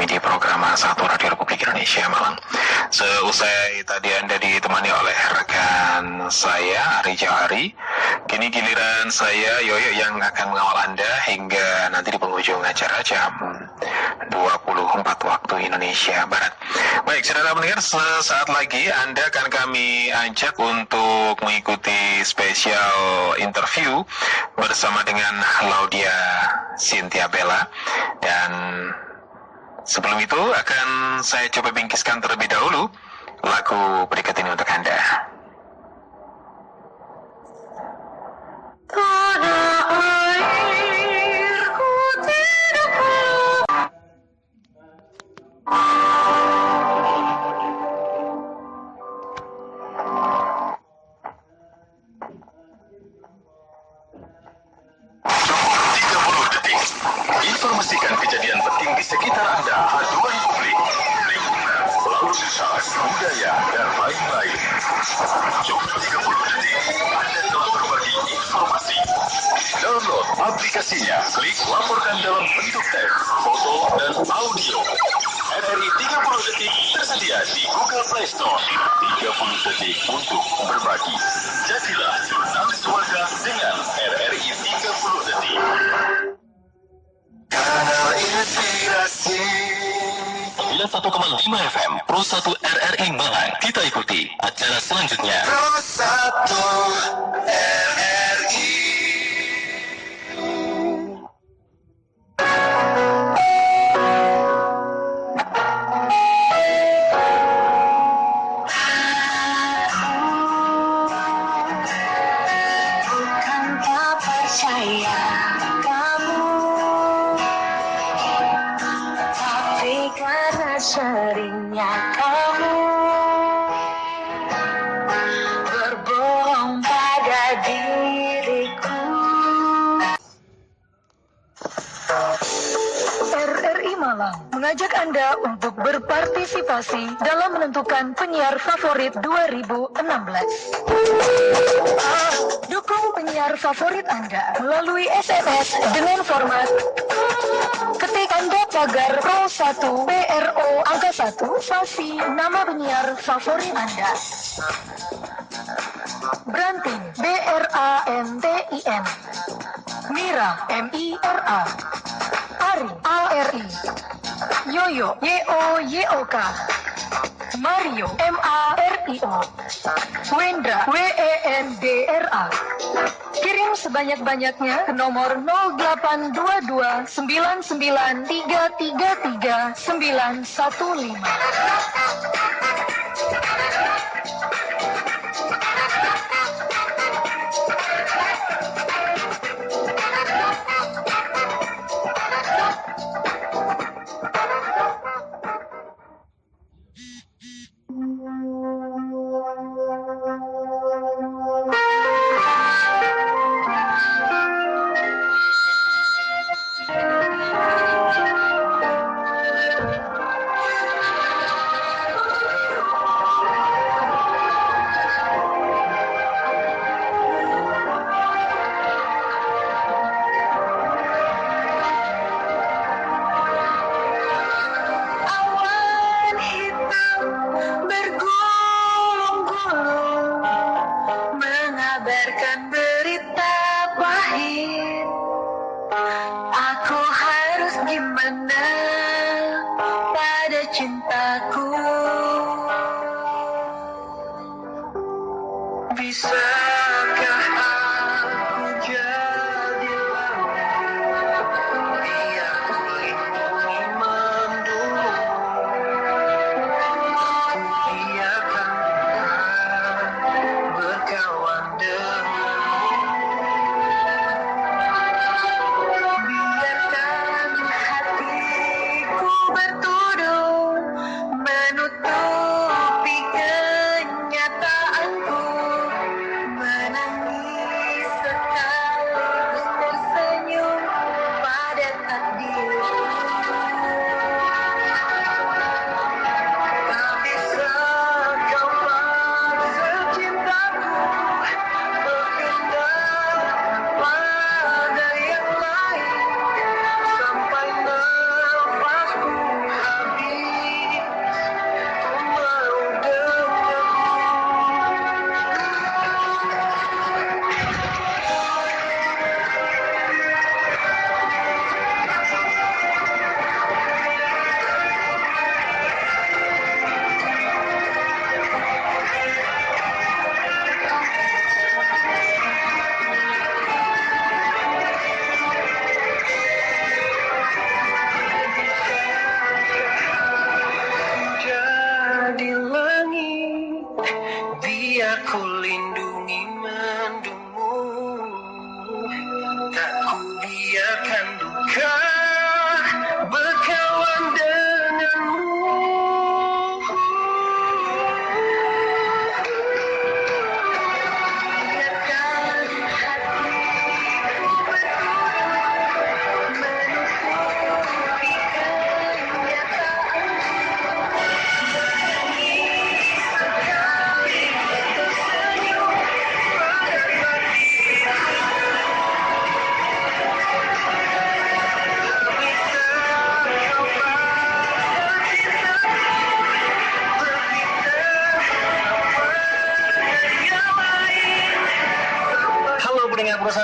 kami di program Satu Radio Republik Indonesia Malang. Seusai tadi Anda ditemani oleh rekan saya Ari Johari, kini giliran saya Yoyo yang akan mengawal Anda hingga nanti di penghujung acara jam 24 waktu Indonesia Barat. Baik, saudara pendengar, sesaat lagi Anda akan kami ajak untuk mengikuti spesial interview bersama dengan Laudia Cynthia Bella. Dan sebelum itu akan saya coba bingkiskan terlebih dahulu lagu berikut ini untuk Anda. Informasikan kejadian penting di sekitar Anda, aduan publik, lingkungan, lalu lintas, budaya, dan lain-lain. Cukup 30 detik, Anda telah berbagi informasi. Download aplikasinya, klik laporkan dalam bentuk teks, foto, dan audio. RRI 30 detik tersedia di Google Play Store. 30 detik untuk berbagi. Jadilah jurnalis warga dengan RRI 30 detik. Kanal Inspirasi 91,5 FM Pro 1 RRI Malang. Kita ikuti acara selanjutnya. Pro 1 RRI. Bukan tak percaya karena seringnya kamu berbohong pada diriku. RRI Malang mengajak Anda untuk berpartisipasi dalam menentukan penyiar favorit 2016. Dukung penyiar favorit Anda melalui SMS dengan format ketik Anda pagar Pro 1 PRO angka 1 spasi nama penyiar favorit Anda. Brantin BRANTIN, Mira MIRA, Ari ARI, Yoyo YOYOK, Mario MARIO, Wendra WENDRA. Kirim sebanyak-banyaknya ke nomor 0822 99333 915.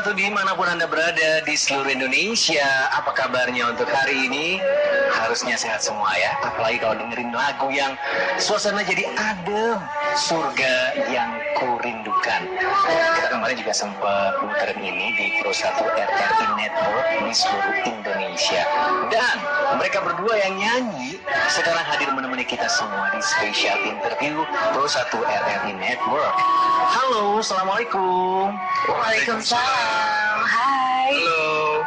Pro1 dimanapun Anda berada di seluruh Indonesia. Apa kabarnya untuk hari ini? Harusnya sehat semua ya. Apalagi kalau dengerin lagu yang suasana jadi adem. Surga yang kurindukan. Kita kemarin juga sempat muterin ini di Pro1 RRI Network di seluruh Indonesia. Dan mereka berdua yang nyanyi sekarang hadir menemani kita semua di spesial interview Pro1 RRI Network. Halo, Assalamualaikum. Waalaikumsalam. Hai. Halo.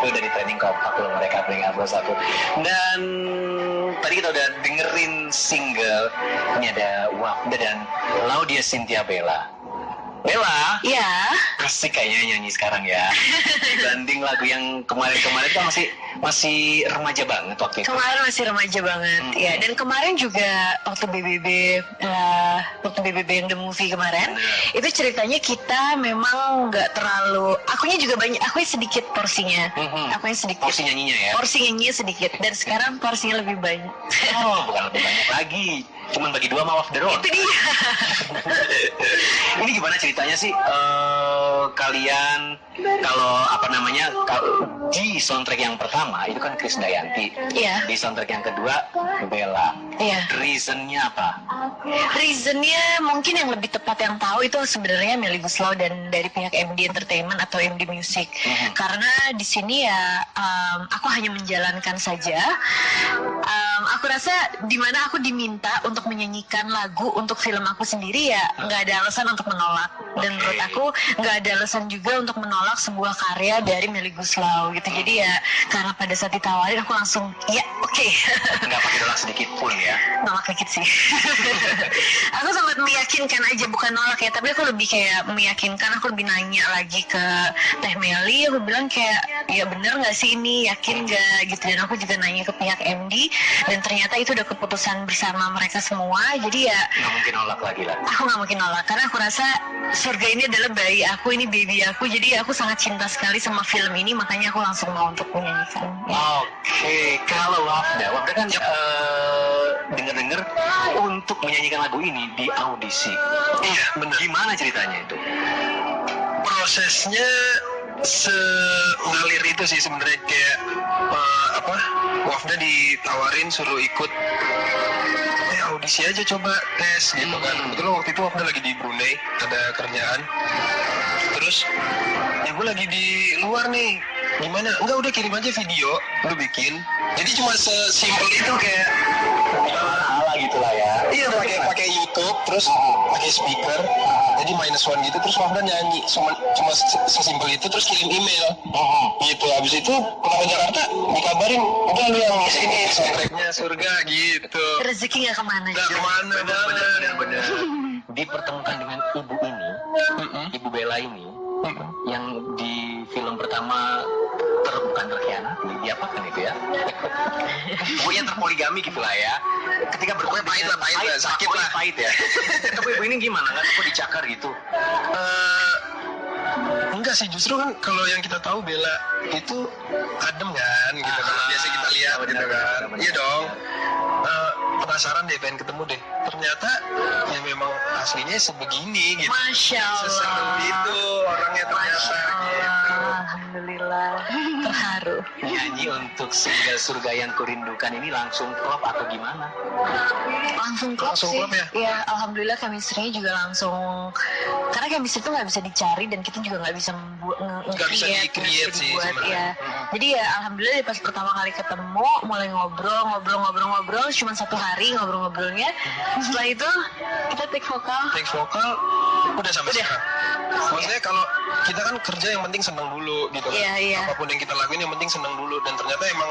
Itu dari training kompak loh mereka pengen Pro1. Dan tadi kita udah dengerin single. Ini ada Wafda dan Laudia Cynthia Bella. Bella, Ya. asik kayaknya nyanyi sekarang ya. Dibanding lagu yang kemarin-kemarin kan masih remaja banget waktu itu. Kemarin masih remaja banget, ya. Dan kemarin juga waktu BBB yang The Movie kemarin, itu ceritanya kita memang nggak terlalu. Akunya juga banyak, akunya sedikit porsinya. Akunya sedikit. Porsi nyanyinya ya? Porsi nyanyinya sedikit. Dan sekarang porsinya lebih banyak. Oh, bukan lebih banyak lagi. Cuman bagi dua sama Wafda doang. Itu dia. Ini gimana ceritanya sih? Kalian kalau di soundtrack yang pertama itu kan Krisdayanti. Iya. Di soundtrack yang kedua Bella. Iya. Reasonnya apa? Reasonnya mungkin yang lebih tepat yang tahu itu sebenarnya Melly Guslau dan dari pihak MD Entertainment atau MD Music. Karena di sini ya aku hanya menjalankan saja. Aku rasa dimana aku diminta untuk menyanyikan lagu untuk film aku sendiri ya nggak ada alasan untuk menolak. Dan menurut aku nggak ada alasan juga untuk menolak sebuah karya dari Melly Guslau gitu. Jadi ya karena pada saat ditawarin aku langsung ya oke. Nggak pakai nolak sedikit pun ya? Nolak dikit sih. Aku sempat meyakinkan aja, bukan nolak ya, tapi aku lebih kayak meyakinkan. Aku lebih nanya lagi ke Teh Melly, aku bilang kayak ya bener nggak sih ini, yakin nggak gitu. Dan aku juga nanya ke pihak MD dan ternyata itu udah keputusan bersama mereka semua. Jadi ya Nggak mungkin nolak lagi lah. aku nggak mungkin nolak karena aku rasa surga ini adalah bayi aku, ini baby aku. Jadi aku sangat cinta sekali sama film ini, makanya aku langsung mau untuk menyanyikan. Oke, kalau Wafda kan dengar-dengar untuk menyanyikan lagu ini di audisi. Iya, benar. Gimana ceritanya itu? Prosesnya sengalir itu sih sebenarnya, kayak Wafda ditawarin suruh ikut audisi aja, coba tes gitu kan. Kebetulan waktu itu Wafda lagi di Brunei, ada kerjaan. Terus ya gue lagi di luar nih, gimana? Enggak, udah kirim aja video, lu bikin. Jadi cuma sesimpel itu, kayak Ala gitu lah ya. iya, pakai YouTube, terus pakai speaker, jadi -1 gitu, terus Wafda nyanyi, cuma sesimpel itu, terus kirim email, gitu. Habis itu pulang ke Jakarta, dikabarin, udah lu yang sini soundtracknya surga gitu. Rezeki nggak kemana. Nggak kemana banget. Benar. Dipertemukan dengan ibu ini, ibu Bella ini, yang di film pertama bukan terkhianati, diapakan itu ya? Pokoknya terpoligami gitulah ya. Ketika bertemu pahit lah, sakit lah, pahit ya. Tapi ibu ini gimana kan? Kok dicakar gitu? Enggak sih, justru kan kalau yang kita tahu Bella itu adem kan, gitu. Kalau biasa kita lihat gitu kan. Iya dong. Penasaran deh, pengen ketemu deh. Ternyata ya memang aslinya sebegini gitu. Masya Allah. Seseru itu orangnya ternyata. Alhamdulillah. Terharu. Nyanyi untuk surga yang kurindukan ini langsung klop atau gimana? Langsung klop Langsung sih. klop ya? Iya, alhamdulillah chemistry-nya juga langsung. Karena chemistry itu nggak bisa dicari dan kita juga nggak bisa Nggak bisa di-create sih sebenarnya. Ya. Jadi ya alhamdulillah pas pertama kali ketemu mulai ngobrol cuma 1 hari ngobrol-ngobrolnya. Setelah itu kita take vokal. Udah sampai sekarang. Maksudnya kalau kita kan kerja yang penting seneng dulu gitu kan. Iya. Apapun yang kita lakuin yang penting seneng dulu, dan ternyata emang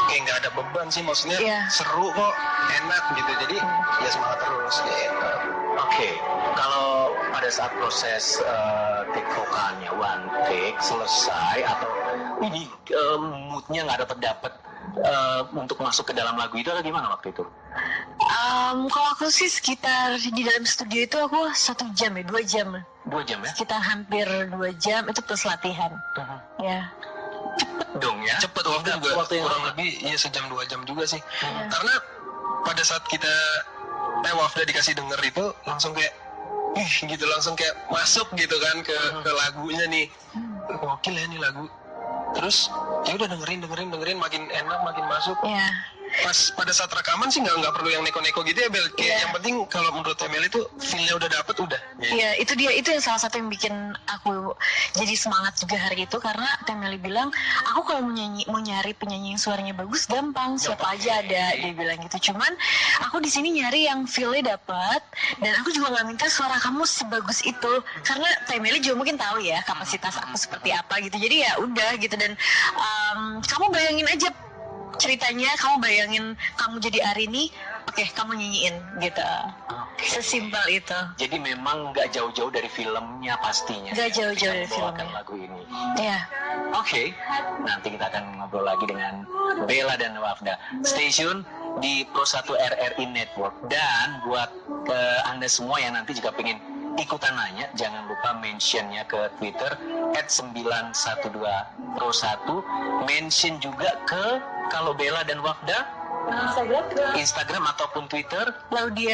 kayak nggak ada beban sih, maksudnya seru kok, enak gitu. Jadi ya semangat terus gitu. Oke, kalau pada saat proses take vokalnya one take selesai atau ini moodnya nggak dapet untuk masuk ke dalam lagu itu atau gimana waktu itu? Kalau aku sih sekitar di dalam studio itu aku 1 jam ya, 2 jam. 2 jam ya? Sekitar hampir 2 jam itu plus latihan. Ya. Cepet dong ya? Cepet, waktu juga waktu yang kurang lebih ya 1-2 jam juga sih. Karena pada saat kita Wafda dikasih denger itu langsung kayak gitu langsung kayak masuk gitu kan ke lagunya nih. Gokil ya nih lagu. Terus ya udah dengerin makin enak, makin masuk. Iya. Pas pada saat rekaman sih nggak perlu yang neko-neko gitu ya Bel. Kayak yang penting kalau menurut Emily itu feel-nya udah dapet udah. Iya, itu dia, itu yang salah satu yang bikin aku jadi semangat juga hari itu, karena Temeli bilang, aku kalau mau nyari penyanyi yang suaranya bagus gampang, siapa aja ada, dia bilang gitu. Cuman aku di sini nyari yang feel-nya dapat, dan aku juga nggak minta suara kamu sebagus itu, karena Temeli juga mungkin tahu ya kapasitas aku seperti apa gitu. Jadi ya udah gitu, dan kamu bayangin aja ceritanya, kamu bayangin kamu jadi Arini, oke, kamu nyanyiin gitu. Sesimpel itu. Jadi memang nggak jauh-jauh dari filmnya pastinya. Nggak jauh-jauh dari Membawakan filmnya. lagu ini. Iya. Oke, nanti kita akan ngobrol lagi dengan Bella dan Wafda. Stay tune di Pro1 RRI Network. Dan buat Anda semua yang nanti juga pengen ikutan nanya, jangan lupa mentionnya ke Twitter @912pro1. Mention juga ke, kalau Bella dan Wafda, Instagram ataupun Twitter.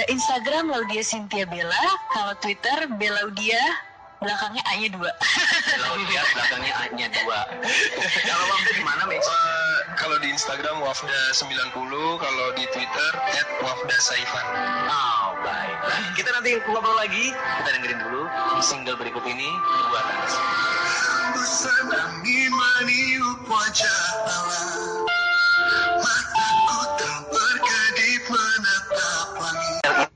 Instagram Laudia Cynthia Bella, kalau Twitter Belaudia, belakangnya A-nya 2. Laudia belakangnya A-nya 2. Kalau Wafda di mana, Max? Kalau di Instagram Wafda90, kalau di Twitter @wafdasaifan. Oh, baik. Kita nanti ngobrol lagi. Kita dengerin dulu single berikut ini, buatan Bosan angin meniup wajah Allah, mataku tak berkedip menatap langit.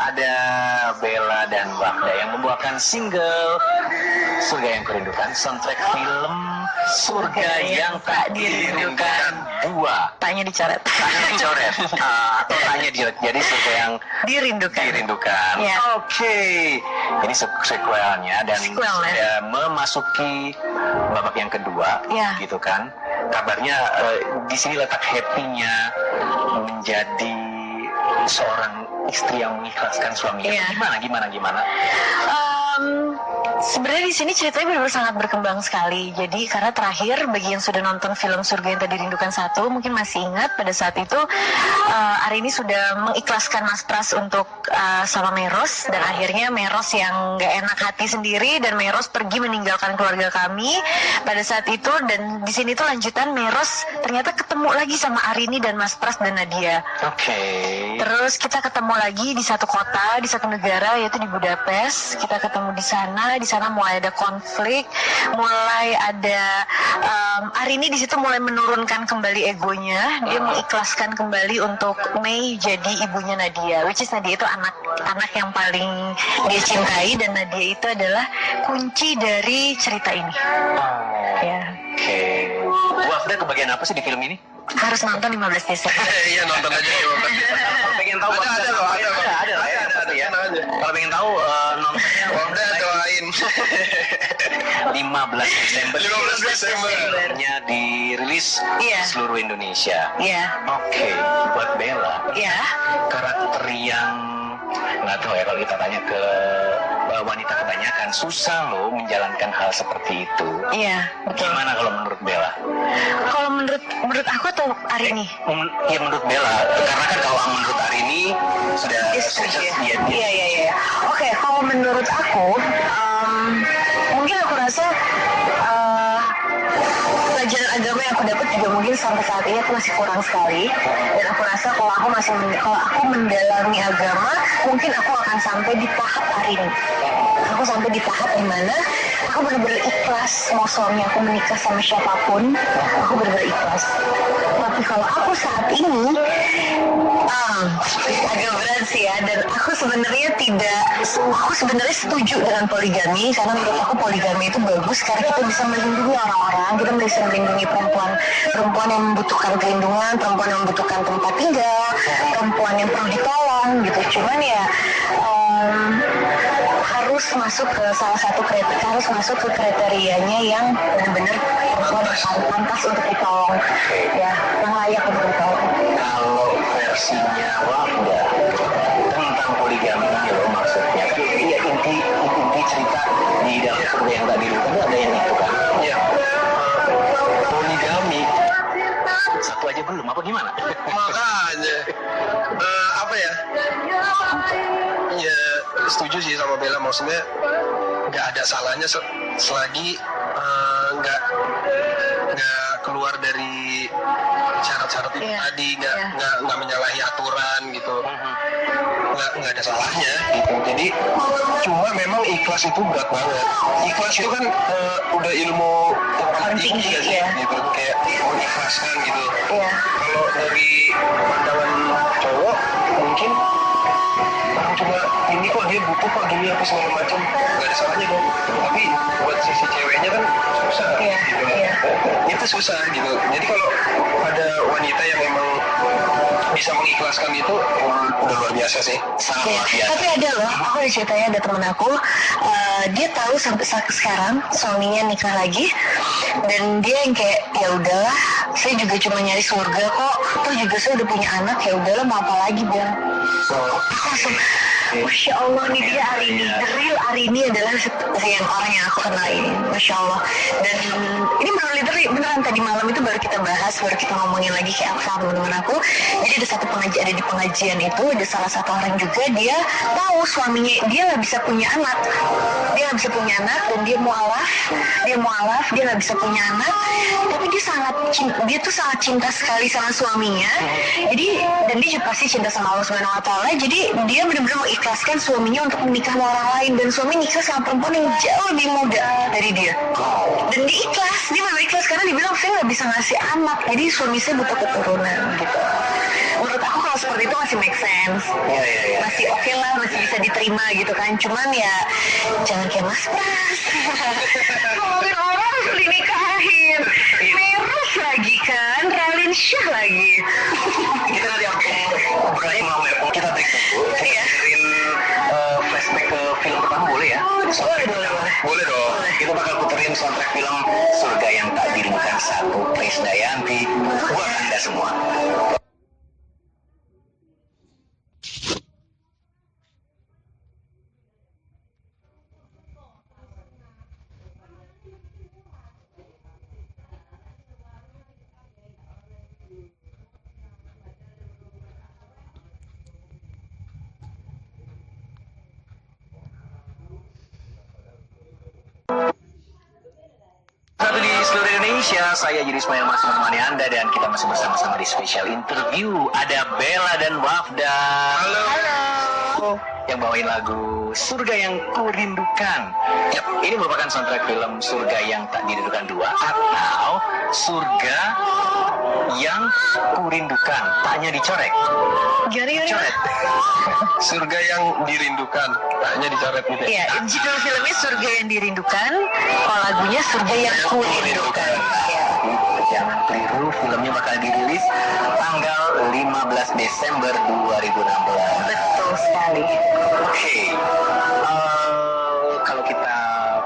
Ada Bella dan Wafda yang membawakan single Surga Yang Kurindukan, soundtrack film Surga Yang Tak Dirindukan 2. Tanya dicoret. Tanya dicoret atau tanya dicoret, jadi surga yang dirindukan. Ya. Oke, ini sequelnya dan Sequelnya. sudah memasuki babak yang kedua, Ya. gitu kan? Kabarnya di sini letak happy-nya menjadi seorang istri yang mengikhlaskan suaminya. Iya. Gimana? Sebenarnya di sini ceritanya benar-benar sangat berkembang sekali. Jadi karena terakhir bagi yang sudah nonton film Surga Yang Tak Dirindukan 1 mungkin masih ingat pada saat itu Arini sudah mengikhlaskan Mas Pras untuk sama Meros, dan akhirnya Meros yang nggak enak hati sendiri dan Meros pergi meninggalkan keluarga kami pada saat itu. Dan di sini tuh lanjutan, Meros ternyata ketemu lagi sama Arini dan Mas Pras dan Nadia. Oke. Terus kita ketemu lagi di satu kota, di satu negara, yaitu di Budapest. Kita ketemu di sana mulai ada konflik, mulai ada Arini di situ mulai menurunkan kembali egonya. Dia mengikhlaskan kembali untuk Mei jadi ibunya Nadia, which is Nadia itu anak yang paling dia cintai, dan Nadia itu adalah kunci dari cerita ini. Ya. Oke. Wafda kebagian apa sih di film ini? Harus nonton 15 Desember. Iya, nonton aja ya. Kalau pengen tahu Ada ya. Kalau pengen tahu nontonnya Wafda doain. 15 Desember. 15 Desember. Nya dirilis Iya. di seluruh Indonesia. Iya. Oke, buat Bella, Iya. karakter yang nggak tahu ya, kalau kita tanya ke wanita kebanyakan susah loh menjalankan hal seperti itu. Iya, betul. Gimana kalau menurut Bella? Kalau menurut aku atau Arini? Ya menurut Bella, karena kan kalau menurut Arini sudah Iya, dia iya. Oke, kalau menurut aku, mungkin aku rasa pelajaran agama yang aku dapat juga mungkin sampai saat ini aku masih kurang sekali. Dan aku rasa kalau aku mendalami agama, mungkin aku akan sampai di tahap Arini. Aku sampai di tahap dimana aku benar-benar ikhlas mau suami aku menikah sama siapapun, aku benar-benar ikhlas. Tapi kalau aku saat ini agak berat sih ya, dan aku sebenarnya setuju dengan poligami, karena menurut aku poligami itu bagus karena kita bisa melindungi orang-orang, kita bisa melindungi perempuan yang membutuhkan perlindungan, perempuan yang membutuhkan tempat tinggal, perempuan yang perlu ditolong gitu. Cuman ya harus masuk ke salah satu kriterianya yang benar-benar perempuan yang pantas untuk ditolong, ya, yang layak untuk ditolong. Kalau versinya Wafda tentang poligami ini loh, maksudnya ya inti cerita di dalam Surga Yang Tak Dirindukan ada yang itu kan? Iya. Poligami. Satu aja belum apa gimana? Makanya Apa ya? Ya setuju sih sama Bella, maksudnya nggak ada salahnya selagi nggak keluar dari syarat-syarat itu tadi, nggak menyalahi aturan gitu, nggak ada salahnya gitu. Jadi cuma memang ikhlas itu berat banget. Ikhlas itu kan udah ilmu yang paling tinggi ya sih, gitu, kayak mengikhlaskan gitu. Kalau dari pandangan cowok mungkin cuma ini kok dia butuh kok gini apa segala macam, nggak ada salahnya dong. Tapi buat sisi ceweknya kan susah gitu. Itu susah gitu. Jadi kalau ada wanita yang memang bisa mengikhlaskan itu udah luar biasa sih, sangat luar biasa. Tapi ada loh, aku ada ceritanya, ada temen aku, dia tahu sampai sekarang suaminya nikah lagi, dan dia yang kayak ya udahlah, saya juga cuma nyari surga kok, toh juga saya udah punya anak, ya udahlah mau apa lagi bilang. Aku langsung, Masya Allah nih dia Arini, the real Arini adalah yang orang yang aku kenal ini, Masya Allah. Dan ini beneran tadi malam itu baru kita bahas, baru kita ngomongin lagi kayak aku sama teman-teman aku. Jadi ada di pengajian itu ada salah satu orang juga, dia tahu suaminya dia nggak bisa punya anak, dan dia mualaf, dia nggak bisa punya anak, tapi dia tuh sangat cinta sekali sama suaminya. Jadi dan dia juga pasti cinta sama Allah Subhanahu Wa Taala. Jadi dia benar-benar mengikhlaskan suaminya untuk menikah sama orang lain, dan suami nikah sama perempuan yang jauh lebih muda dari dia. Dan dia ikhlas karena dia bilang saya nggak bisa ngasih anak, jadi suami saya butuh keturunan gitu. Menurut aku kalau seperti itu masih make sense, masih oke lah, masih bisa diterima gitu kan. Cuman ya jangan kayak Mas Pras, ngomongin orang dinikahin, Meros lagi kan, Ralin Syah lagi. Kita nanti ngobrolnya mau kita break dulu. Kita dengerin flashback ke film pertama boleh ya? Boleh dong. Kita bakal puterin soundtrack film Surga Yang Tak Dirindukan 1 Krisdayanti buat Anda semua. Satu di seluruh Indonesia, saya Yudi Ismail masih menemani Anda dan kita masih bersama-sama di special interview. Ada Bella dan Wafda. Halo. Yang bawain lagu Surga Yang Kurindukan. Yap, ini merupakan soundtrack film Surga Yang Tak Dirindukan 2 atau Surga Yang Kurindukan. Taknya dicoret. Coret. Surga Yang Dirindukan, taknya dicoret gitu. Iya, judul filmnya Surga Yang Dirindukan, kalau lagunya Surga Yang Kurindukan. Jangan keliru, filmnya bakal dirilis tanggal 15 Desember 2016. Betul sekali. Oke. Kalau kita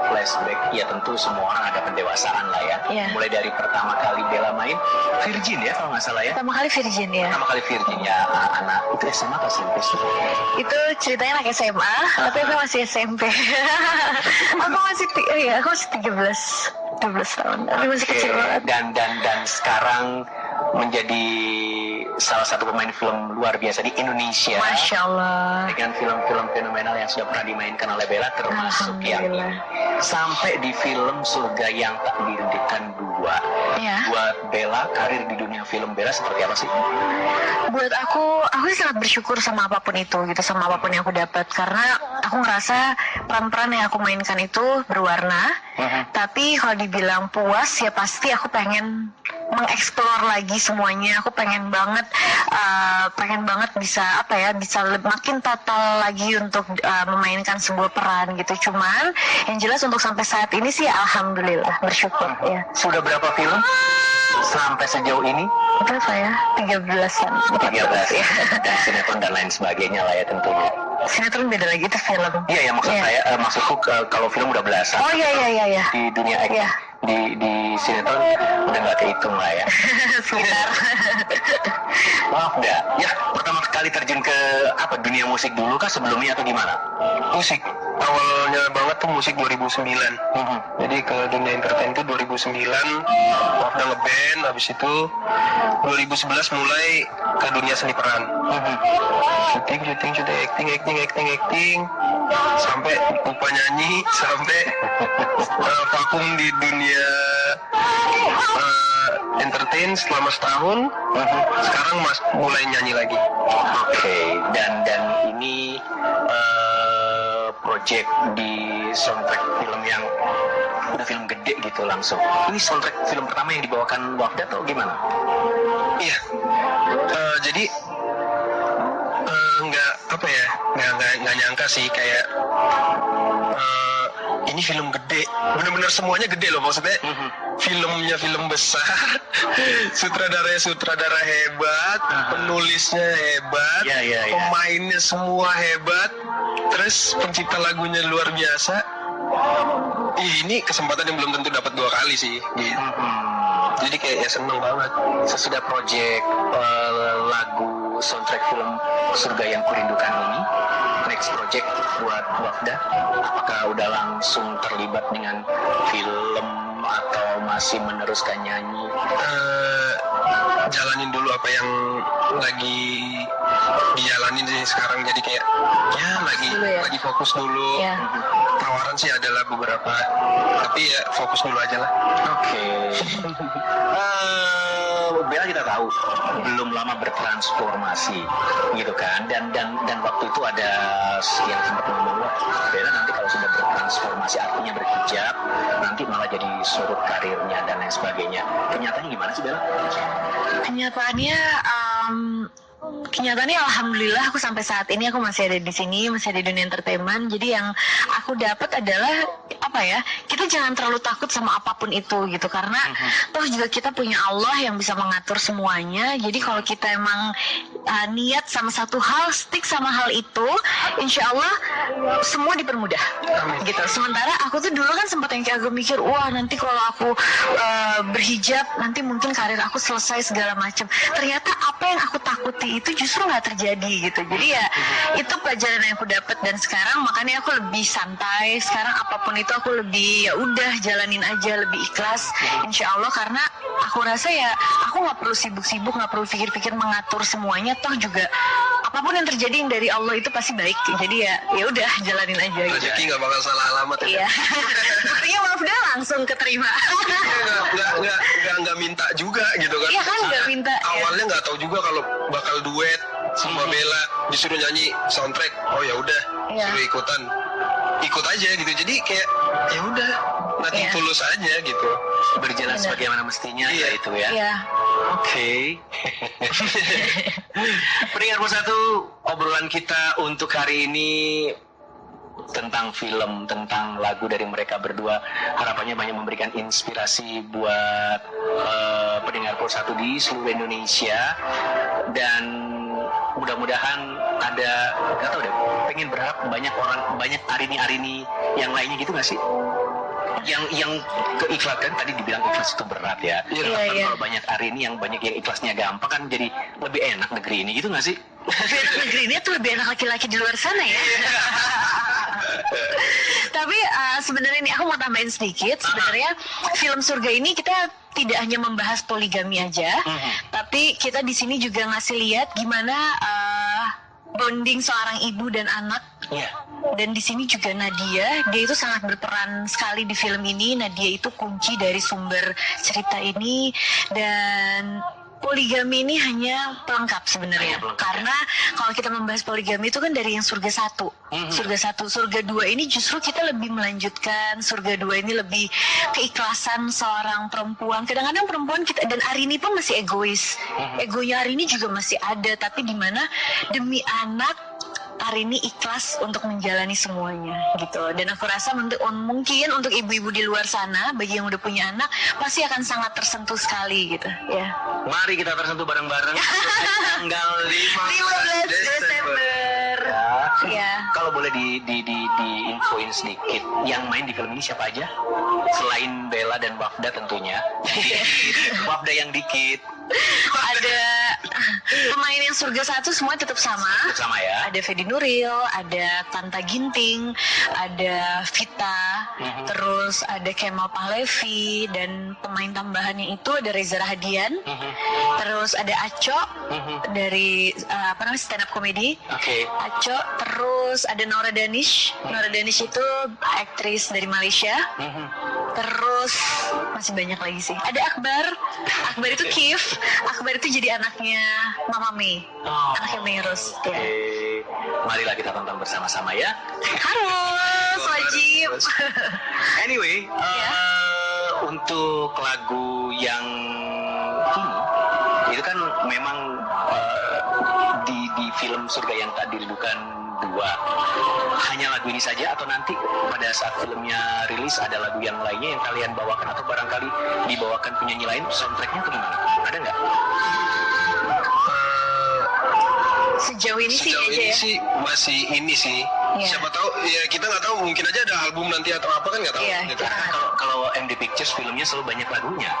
flashback, ya tentu semua orang ada pendewasaan lah ya. Iya. Mulai dari pertama kali Bella main Virgin ya kalau nggak salah ya. Pertama kali Virgin ya. Pertama kali Virgin ya, anak itu SMA atau SMP sih? Itu ceritanya anak SMA, tapi aku masih SMP. aku masih 13 tahun. Tapi masih kecil banget. Dan sekarang menjadi salah satu pemain film luar biasa di Indonesia. Masya Allah. Dengan film-film fenomenal yang sudah pernah dimainkan oleh Bella, termasuk yang ini. Sampai di film Surga Yang Tak Dirindukan 2. Ya. Buat Bella, karir di dunia film Bella seperti apa sih? Buat aku sangat bersyukur sama apapun itu gitu, sama apapun yang aku dapat, karena aku ngerasa peran-peran yang aku mainkan itu berwarna. Tapi kalau dibilang puas ya pasti aku pengen mengeksplor lagi semuanya. Aku pengen banget bisa makin total lagi untuk memainkan sebuah peran gitu. Cuman yang jelas untuk sampai saat ini sih alhamdulillah bersyukur ya. Sudah berapa film sampai sejauh ini? Berapa ya? 13-an. 13 ya. Dan sinetron dan lain sebagainya lah ya tentunya. Sinetron beda lagi, itu film. Iya ya, saya maksudku kalau film udah belasan. Oh iya. Di dunia acting. Iya. Di sinetron udah nggak kehitung lah ya. Sebentar. Maaf dah. Ya, pertama kali terjun ke dunia musik dulu kah sebelumnya atau gimana? Musik. awalnya banget tuh musik 2009. Jadi ke dunia entertain tuh 2009, Wafda ngeband, habis itu 2011 mulai ke dunia seni peran. Syuting, acting, sampai lupa nyanyi, sampai vakum di dunia entertain selama setahun. Sekarang mulai nyanyi lagi. Oke, dan ini project di soundtrack film yang udah film gede gitu langsung. Ini soundtrack film pertama yang dibawakan Wafda atau gimana? Iya. Jadi nggak nyangka sih, kayak ini film gede, bener-bener semuanya gede loh, maksudnya filmnya film besar, sutradara hebat, penulisnya hebat, pemainnya semua hebat, terus pencipta lagunya luar biasa. Ini kesempatan yang belum tentu dapat 2 kali sih gitu. Jadi kayak ya seneng banget. Sesudah project lagu soundtrack film Surga Yang Kurindukan ini, next project buat Wafda, apakah udah langsung terlibat dengan film atau masih meneruskan nyanyi? Jalanin dulu apa yang lagi dijalanin sih sekarang, jadi kayak ya lagi fokus dulu. Tawaran sih adalah beberapa, tapi ya fokus dulu aja lah. Oke. Bella kita tahu belum lama bertransformasi gitu kan, dan waktu itu ada yang sempat ngomong, wah Bella nanti kalau sudah bertransformasi artinya berhijab, nanti malah jadi surut karirnya dan lain sebagainya. Kenyataannya gimana sih Bella? Kenyataannya alhamdulillah aku sampai saat ini aku masih ada di sini, masih ada di dunia entertainment. Jadi yang aku dapat adalah kita jangan terlalu takut sama apapun itu gitu, karena toh juga kita punya Allah yang bisa mengatur semuanya. Jadi kalau kita emang niat sama satu hal, stick sama hal itu, insya Allah semua dipermudah gitu. Sementara aku tuh dulu kan sempat yang kayak agak mikir, wah nanti kalau aku berhijab nanti mungkin karir aku selesai segala macam. Ternyata apa yang aku takuti itu justru nggak terjadi gitu. Jadi ya itu pelajaran yang aku dapat, dan sekarang makanya aku lebih santai. Sekarang apapun itu aku lebih ya udah jalanin aja, lebih ikhlas insya Allah, karena aku rasa ya aku nggak perlu sibuk-sibuk, nggak perlu pikir-pikir mengatur semuanya. Toh juga apapun yang terjadi yang dari Allah itu pasti baik. Jadi ya udah jalanin aja gitu. Rezeki nggak bakal salah alamat ya. Iya. Buktinya Wafda langsung keterima. Nggak minta juga gitu kan. Iya kan, nggak minta. Awalnya nggak tahu juga kalau bakal duet sama Bella, disuruh nyanyi soundtrack. Oh ya udah, suruh ikut aja gitu. Jadi kayak ya udah, nanti tulus aja gitu. Berjalan sebagaimana mestinya itu ya. Iya. Oke. Pendengar Persatu, obrolan kita untuk hari ini tentang film, tentang lagu dari mereka berdua. Harapannya banyak memberikan inspirasi buat pendengar Persatu di seluruh Indonesia, dan mudah-mudahan ada, nggak tahu deh, pengen berharap banyak Arini yang lainnya gitu nggak sih? Yang keikhlasan, kan tadi dibilang ikhlas itu berat ya. Kalau banyak Arini yang banyak yang ikhlasnya gampang, kan jadi lebih enak negeri ini gitu nggak sih? Lebih enak negeri ini tuh lebih enak laki-laki di luar sana ya. Tapi sebenarnya nih aku mau tambahin sedikit. Sebenarnya film Surga ini kita tidak hanya membahas poligami aja, tapi kita di sini juga ngasih lihat gimana bonding seorang ibu dan anak. Dan di sini juga Nadia, dia itu sangat berperan sekali di film ini. Nadia itu kunci dari sumber cerita ini, dan poligami ini hanya pelengkap sebenarnya. Karena kalau kita membahas poligami itu kan dari yang surga 1. Surga 2 ini justru kita lebih melanjutkan. Surga 2 ini lebih keikhlasan seorang perempuan. Kadang-kadang perempuan kita, dan Arini pun masih egois. Egonya Arini juga masih ada, tapi di mana demi anak Arini ikhlas untuk menjalani semuanya gitu. Dan aku rasa mungkin untuk ibu-ibu di luar sana, bagi yang udah punya anak, pasti akan sangat tersentuh sekali gitu ya. Mari kita tersentuh bareng-bareng tanggal 15 Desember. Ya. Kalau boleh di-infoin sedikit, yang main di film ini siapa aja? Selain Bella dan Wafda tentunya. Wafda yang dikit. Ada pemain yang Surga 1 semua tetap sama. Sama ya. Ada Fedi Nuril, ada Tanta Ginting, ada Vita, terus ada Kemal Pahlevi, dan pemain tambahannya itu ada Reza Rahadian, terus ada Aco dari stand up comedy. Oke. Aco, terus ada Nora Danish. Nora Danish itu aktris dari Malaysia. Terus masih banyak lagi sih. Ada Akbar. Akbar itu Kif. Akbar itu jadi anaknya Mama Mei. Anaknya Mei Rose. Oke. Marilah kita tonton bersama-sama ya. Harus wajib. Anyway, untuk lagu yang ini itu kan memang di film Surga yang Tak Dirindukan 2 hanya lagu ini saja, atau nanti pada saat filmnya rilis ada lagu yang lainnya yang kalian bawakan, atau barangkali dibawakan penyanyi lain soundtracknya atau gimana? Ada nggak? Sejauh ini sih aja ya. Sih masih ini sih. Iya. Siapa tahu ya, kita nggak tahu, mungkin aja ada album nanti atau apa kan nggak tahu. Iya, Gitu. kita nggak Karena kalau MD Pictures filmnya selalu banyak lagunya.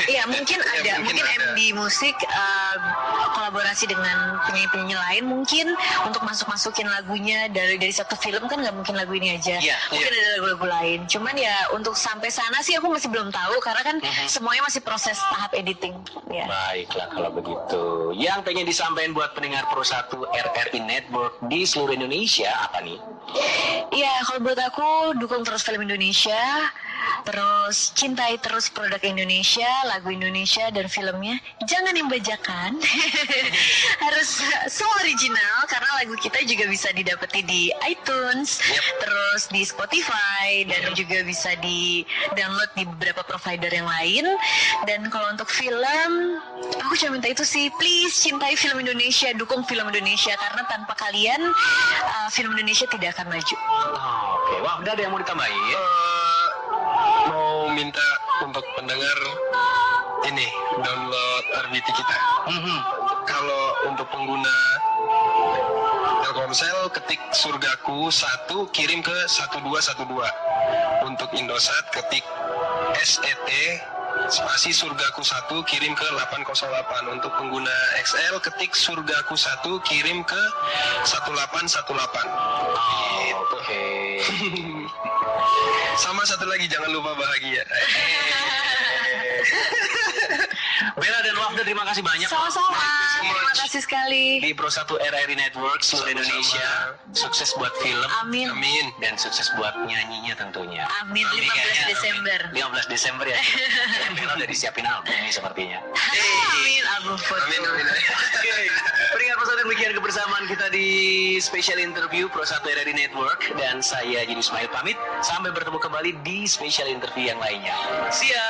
Iya, mungkin Ya, ada. mungkin Mungkin ada. MD Musik kolaborasi dengan penyanyi-penyanyi lain mungkin untuk masukin lagunya dari satu film, kan nggak mungkin lagu ini aja. Iya, Mungkin ada lagu-lagu lain. Cuman ya untuk sampai sana sih aku masih belum tahu karena kan semuanya masih proses tahap editing. Ya. Baiklah kalau begitu. Yang pengen disampaikan buat pendengar Pro 1 RRI Network di seluruh Indonesia apa nih? Iya, kalau buat aku dukung terus film Indonesia, terus cintai terus produk Indonesia, lagu Indonesia dan filmnya. Jangan yang bajakan, harus semua original karena lagu kita juga bisa didapati di iTunes, terus di Spotify dan juga bisa di download di beberapa provider yang lain. Dan kalau untuk film, aku cuma minta itu sih, please cintai film Indonesia, dukung film Indonesia karena tanpa kalian film Indonesia tidak akan maju. Oke, wah udah ada yang mau ditambahin? Mau minta untuk pendengar ini download RBT kita. Kalau untuk pengguna Telkomsel ketik Surgaku 1 kirim ke 1212. Untuk Indosat ketik SET spasi Surgaku 1 kirim ke 808. Untuk pengguna XL ketik Surgaku 1 kirim ke 1818. Oke. Sama satu lagi, jangan lupa bahagia. Bella dan Wafda, terima kasih banyak. Sama-sama, terima kasih sekali. Di Pro 1 RRI Network seluruh Indonesia. Sukses buat film. Amin. Amin. Dan sukses buat nyanyinya tentunya. Amin. 15 Desember. 15 Desember ya. Bella udah disiapin album ini sepertinya. Amin, album foto. Amin. Oke, peringkat Pro 1 demikian kebersamaan kita di special interview Pro 1 RRI Network, dan saya Jin Ismail pamit. Sampai bertemu kembali di special interview yang lainnya. See ya.